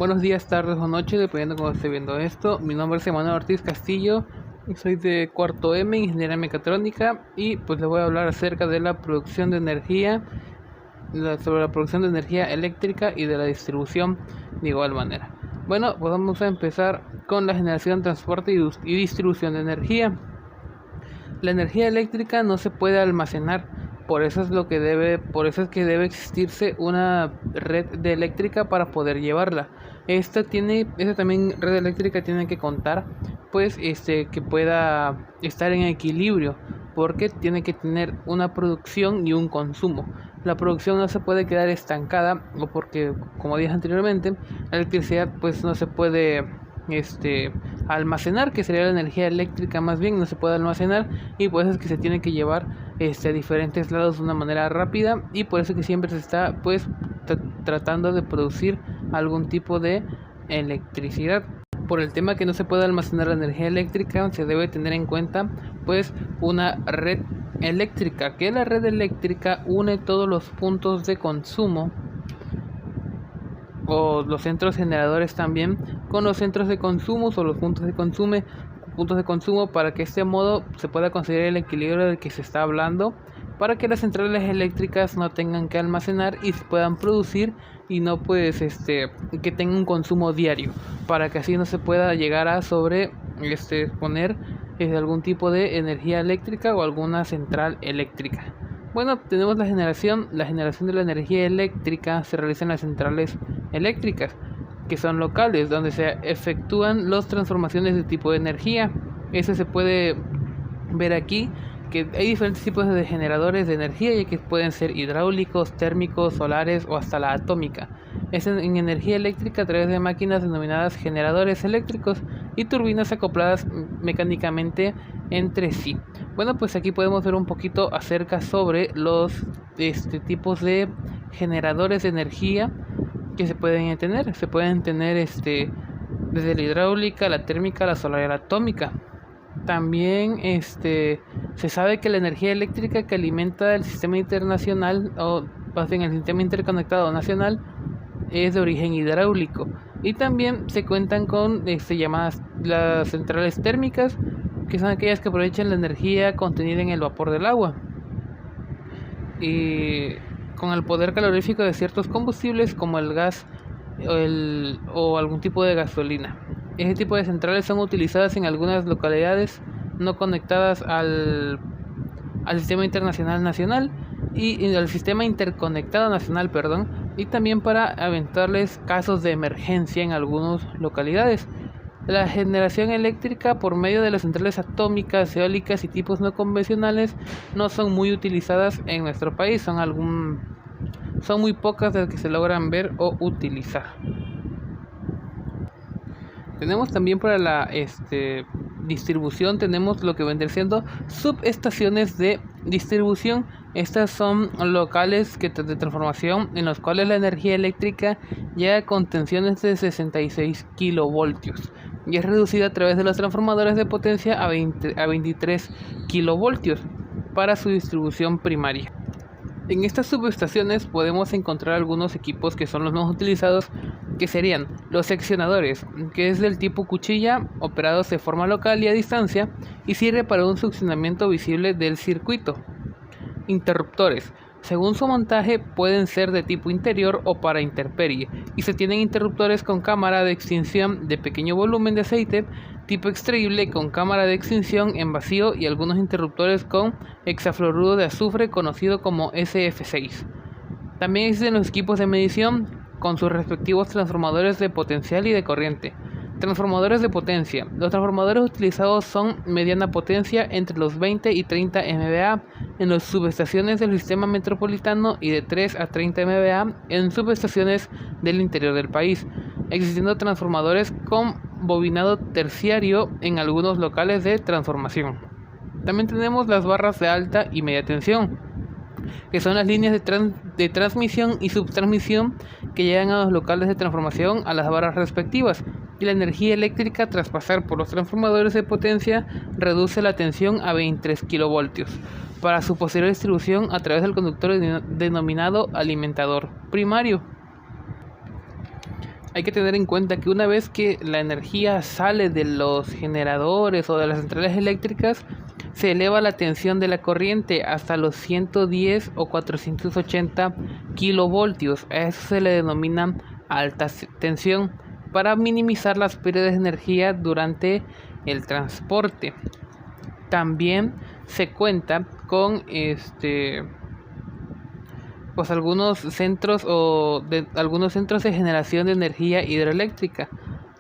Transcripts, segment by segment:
Buenos días, tardes o noches, dependiendo de cómo esté viendo esto. Mi nombre es Emanuel Ortiz Castillo y soy de cuarto M, Ingeniería Mecatrónica, y pues les voy a hablar acerca de la producción de energía, sobre la producción de energía eléctrica y de la distribución de igual manera. Bueno, pues vamos a empezar con la generación, transporte y distribución de energía. La energía eléctrica no se puede almacenar, por eso es que debe existirse una red de eléctrica para poder llevarla. Esta también red eléctrica tiene que contar, pues, que pueda estar en equilibrio, porque tiene que tener una producción y un consumo. La producción no se puede quedar estancada, o porque, como dije anteriormente, la electricidad pues no se puede almacenar, que sería la energía eléctrica, más bien no se puede almacenar, y por eso es que se tiene que llevar a diferentes lados de una manera rápida, y por eso que siempre se está pues tratando de producir algún tipo de electricidad. Por el tema que no se puede almacenar la energía eléctrica, se debe tener en cuenta pues una red eléctrica, que la red eléctrica une todos los puntos de consumo o los centros generadores también con los centros de consumo o los puntos de consumo, para que de este modo se pueda conseguir el equilibrio del que se está hablando, para que las centrales eléctricas no tengan que almacenar y se puedan producir, y no pues que tengan un consumo diario, para que así no se pueda llegar a poner algún tipo de energía eléctrica o alguna central eléctrica. Bueno, tenemos la generación de la energía eléctrica se realiza en las centrales eléctricas, que son locales, donde se efectúan las transformaciones de tipo de energía. Eso se puede ver aquí, que hay diferentes tipos de generadores de energía, ya que pueden ser hidráulicos, térmicos, solares o hasta la atómica. Es en energía eléctrica a través de máquinas denominadas generadores eléctricos y turbinas acopladas mecánicamente entre sí. Bueno, pues aquí podemos ver un poquito acerca sobre los tipos de generadores de energía que se pueden tener. Se pueden tener desde la hidráulica, la térmica, la solar y la atómica. También se sabe que la energía eléctrica que alimenta el sistema internacional, o más bien el sistema interconectado nacional, es de origen hidráulico. Y también se cuentan con llamadas las centrales térmicas, que son aquellas que aprovechan la energía contenida en el vapor del agua y con el poder calorífico de ciertos combustibles como el gas o algún tipo de gasolina. Ese tipo de centrales son utilizadas en algunas localidades no conectadas al sistema internacional nacional y al sistema interconectado nacional, y también para aventarles casos de emergencia en algunas localidades. La generación eléctrica por medio de las centrales atómicas, eólicas y tipos no convencionales no son muy utilizadas en nuestro país, son muy pocas las que se logran ver o utilizar. Tenemos también para la distribución, tenemos lo que vendría siendo subestaciones de distribución. Estas son locales de transformación en los cuales la energía eléctrica llega con tensiones de 66 kilovoltios y es reducida a través de los transformadores de potencia a 23 kilovoltios para su distribución primaria. En estas subestaciones podemos encontrar algunos equipos que son los más utilizados, que serían los seccionadores, que es del tipo cuchilla, operados de forma local y a distancia, y sirve para un succionamiento visible del circuito. Interruptores, según su montaje, pueden ser de tipo interior o para intemperie, y se tienen interruptores con cámara de extinción de pequeño volumen de aceite, tipo extraíble con cámara de extinción en vacío, y algunos interruptores con hexafluoruro de azufre conocido como SF6. También existen los equipos de medición con sus respectivos transformadores de potencial y de corriente. Transformadores de potencia. Los transformadores utilizados son mediana potencia entre los 20 y 30 MVA en las subestaciones del sistema metropolitano y de 3 a 30 MVA en subestaciones del interior del país, existiendo transformadores con bobinado terciario en algunos locales de transformación. También tenemos las barras de alta y media tensión, que son las líneas de transmisión y subtransmisión que llegan a los locales de transformación a las barras respectivas, y la energía eléctrica tras pasar por los transformadores de potencia reduce la tensión a 23 kilovoltios para su posterior distribución a través del conductor denominado alimentador primario. hay que tener en cuenta que una vez que la energía sale de los generadores o de las centrales eléctricas, se eleva la tensión de la corriente hasta los 110 o 480 kilovoltios. A eso se le denomina alta tensión, para minimizar las pérdidas de energía durante el transporte. También se cuenta con pues algunos centros de generación de energía hidroeléctrica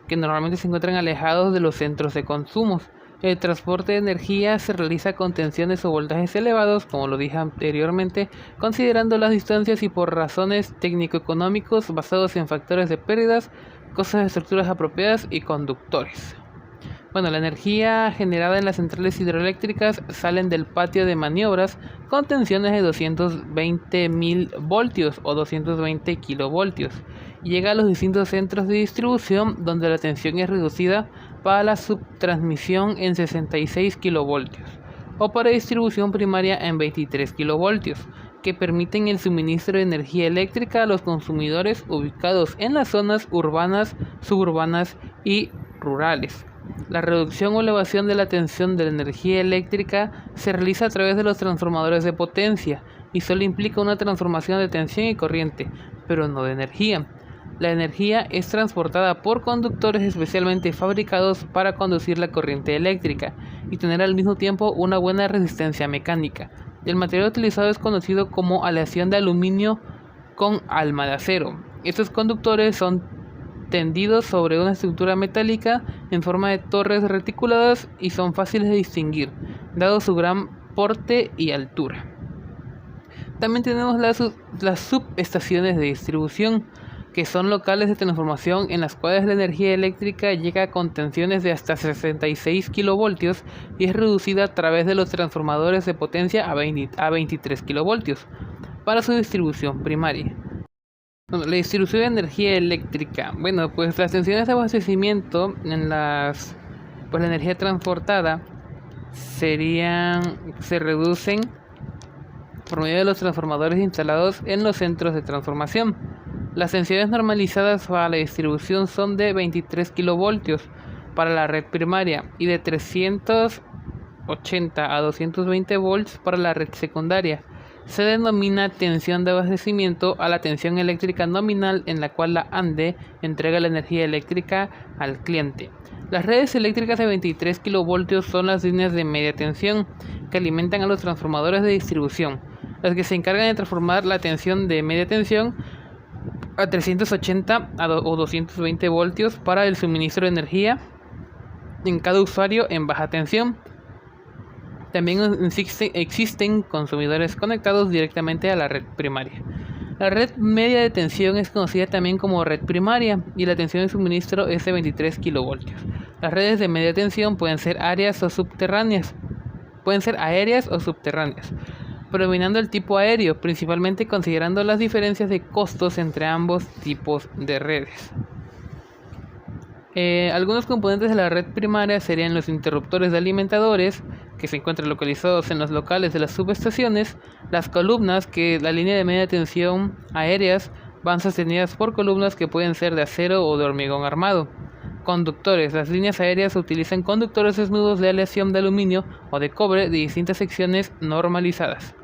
que normalmente se encuentran alejados de los centros de consumo. El transporte de energía se realiza con tensiones o voltajes elevados, como lo dije anteriormente, considerando las distancias y por razones técnico-económicos basados en factores de pérdidas, costos de estructuras apropiadas y conductores. Bueno, la energía generada en las centrales hidroeléctricas salen del patio de maniobras con tensiones de 220.000 voltios o 220 kilovoltios. Llega a los distintos centros de distribución, donde la tensión es reducida para la subtransmisión en 66 kilovoltios o para distribución primaria en 23 kilovoltios, que permiten el suministro de energía eléctrica a los consumidores ubicados en las zonas urbanas, suburbanas y rurales. La reducción o elevación de la tensión de la energía eléctrica se realiza a través de los transformadores de potencia y solo implica una transformación de tensión y corriente, pero no de energía. La energía es transportada por conductores especialmente fabricados para conducir la corriente eléctrica y tener al mismo tiempo una buena resistencia mecánica. El material utilizado es conocido como aleación de aluminio con alma de acero. Estos conductores son tendidos sobre una estructura metálica en forma de torres reticuladas y son fáciles de distinguir, dado su gran porte y altura. También tenemos las subestaciones de distribución, que son locales de transformación en las cuales la energía eléctrica llega con tensiones de hasta 66 kilovoltios y es reducida a través de los transformadores de potencia a 23 kilovoltios para su distribución primaria. Bueno, la distribución de energía eléctrica. Bueno, pues las tensiones de abastecimiento la energía transportada se reducen por medio de los transformadores instalados en los centros de transformación. Las tensiones normalizadas para la distribución son de 23 kilovoltios para la red primaria y de 380 a 220 volts para la red secundaria. Se denomina tensión de abastecimiento a la tensión eléctrica nominal en la cual la ANDE entrega la energía eléctrica al cliente. Las redes eléctricas de 23 kilovoltios son las líneas de media tensión que alimentan a los transformadores de distribución, las que se encargan de transformar la tensión de media tensión a 380 o 220 voltios para el suministro de energía en cada usuario en baja tensión. También existen consumidores conectados directamente a la red primaria. La red media de tensión es conocida también como red primaria y la tensión de suministro es de 23 kilovoltios. Las redes de media tensión pueden ser aéreas o subterráneas, predominando el tipo aéreo, principalmente considerando las diferencias de costos entre ambos tipos de redes. Algunos componentes de la red primaria serían los interruptores de alimentadores, que se encuentran localizados en los locales de las subestaciones, las columnas, que la línea de media tensión aéreas van sostenidas por columnas que pueden ser de acero o de hormigón armado. Conductores. Las líneas aéreas utilizan conductores desnudos de aleación de aluminio o de cobre de distintas secciones normalizadas.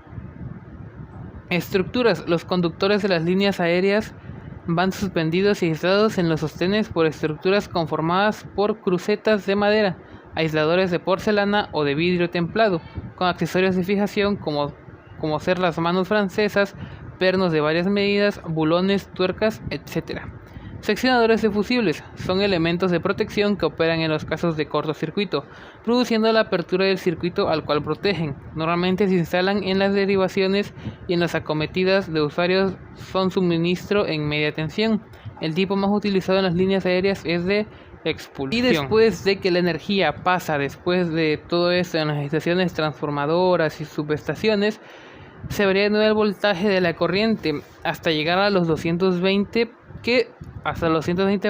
Estructuras. Los conductores de las líneas aéreas van suspendidos y aislados en los sostenes por estructuras conformadas por crucetas de madera, aisladores de porcelana o de vidrio templado, con accesorios de fijación como ser las manos francesas, pernos de varias medidas, bulones, tuercas, etc. Seccionadores de fusibles son elementos de protección que operan en los casos de cortocircuito, produciendo la apertura del circuito al cual protegen. Normalmente se instalan en las derivaciones y en las acometidas de usuarios son suministro en media tensión. El tipo más utilizado en las líneas aéreas es de expulsión. Y después de que la energía pasa, después de todo esto en las estaciones transformadoras y subestaciones, se varía de nuevo el voltaje de la corriente hasta llegar a los 220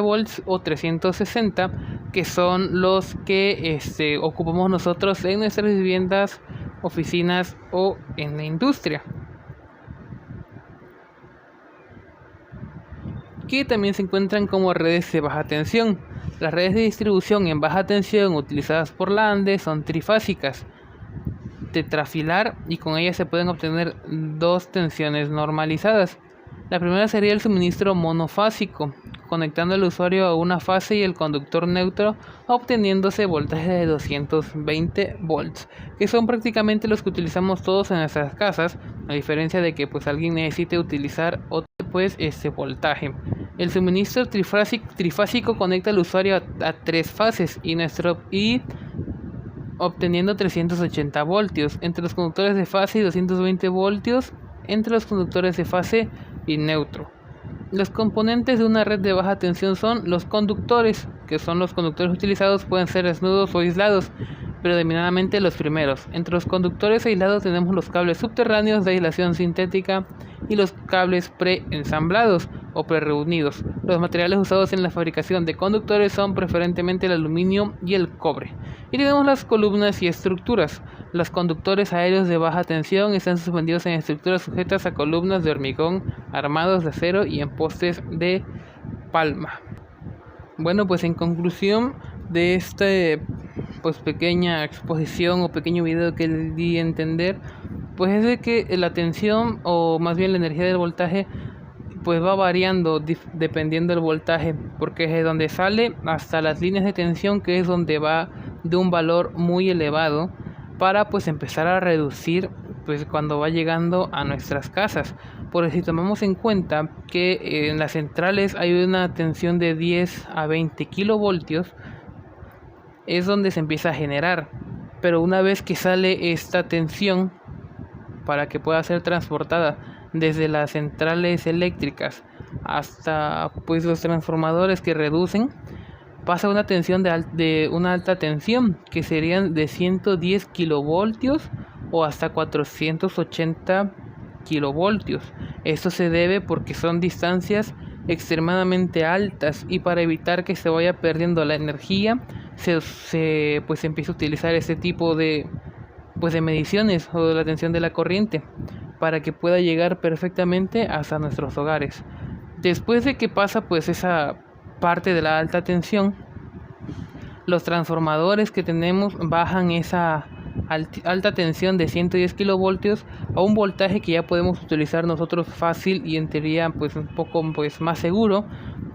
volts o 360, que son los que ocupamos nosotros en nuestras viviendas, oficinas o en la industria. que también se encuentran como redes de baja tensión. Las redes de distribución en baja tensión utilizadas por la ANDE son trifásicas, tetrafilar, y con ellas se pueden obtener dos tensiones normalizadas. La primera sería el suministro monofásico, conectando al usuario a una fase y el conductor neutro, obteniéndose voltaje de 220 volts, que son prácticamente los que utilizamos todos en nuestras casas, a diferencia de que pues alguien necesite utilizar otro este voltaje. El suministro trifásico conecta al usuario a tres fases y obteniendo 380 voltios entre los conductores de fase y 220 voltios entre los conductores de fase y neutro. Los componentes de una red de baja tensión son los conductores, que son los conductores utilizados, pueden ser desnudos o aislados, predominantemente los primeros. Entre los conductores aislados tenemos los cables subterráneos de aislación sintética y los cables pre-ensamblados o pre-reunidos. Los materiales usados en la fabricación de conductores son preferentemente el aluminio y el cobre. Y tenemos las columnas y estructuras. Los conductores aéreos de baja tensión están suspendidos en estructuras sujetas a columnas de hormigón armados de acero y en postes de palma. Bueno, pues en conclusión de esta pequeña exposición o pequeño video que le di a entender, pues es de que la tensión, o más bien la energía del voltaje, pues va variando dependiendo del voltaje, porque es de donde sale hasta las líneas de tensión, que es donde va de un valor muy elevado, para pues empezar a reducir pues cuando va llegando a nuestras casas. Porque si tomamos en cuenta que en las centrales hay una tensión de 10 a 20 kilovoltios, es donde se empieza a generar. Pero una vez que sale esta tensión, para que pueda ser transportada desde las centrales eléctricas hasta pues los transformadores que reducen, pasa una tensión de una alta tensión, que serían de 110 kilovoltios o hasta 480 kilovoltios. Esto se debe porque son distancias extremadamente altas, y para evitar que se vaya perdiendo la energía se empieza a utilizar este tipo de mediciones o de la tensión de la corriente, para que pueda llegar perfectamente hasta nuestros hogares. Después de que pasa pues esa parte de la alta tensión, los transformadores que tenemos bajan esa alta tensión de 110 kilovoltios a un voltaje que ya podemos utilizar nosotros fácil y en teoría pues un poco pues más seguro,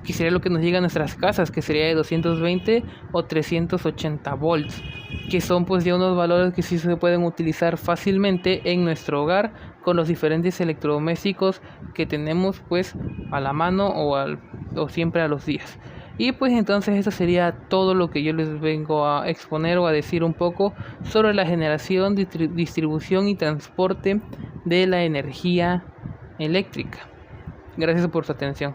que sería lo que nos llega a nuestras casas, que sería de 220 o 380 volts, que son pues ya unos valores que sí se pueden utilizar fácilmente en nuestro hogar con los diferentes electrodomésticos que tenemos pues a la mano o siempre a los días. Y pues entonces eso sería todo lo que yo les vengo a exponer o a decir un poco sobre la generación, distribución y transporte de la energía eléctrica. Gracias por su atención.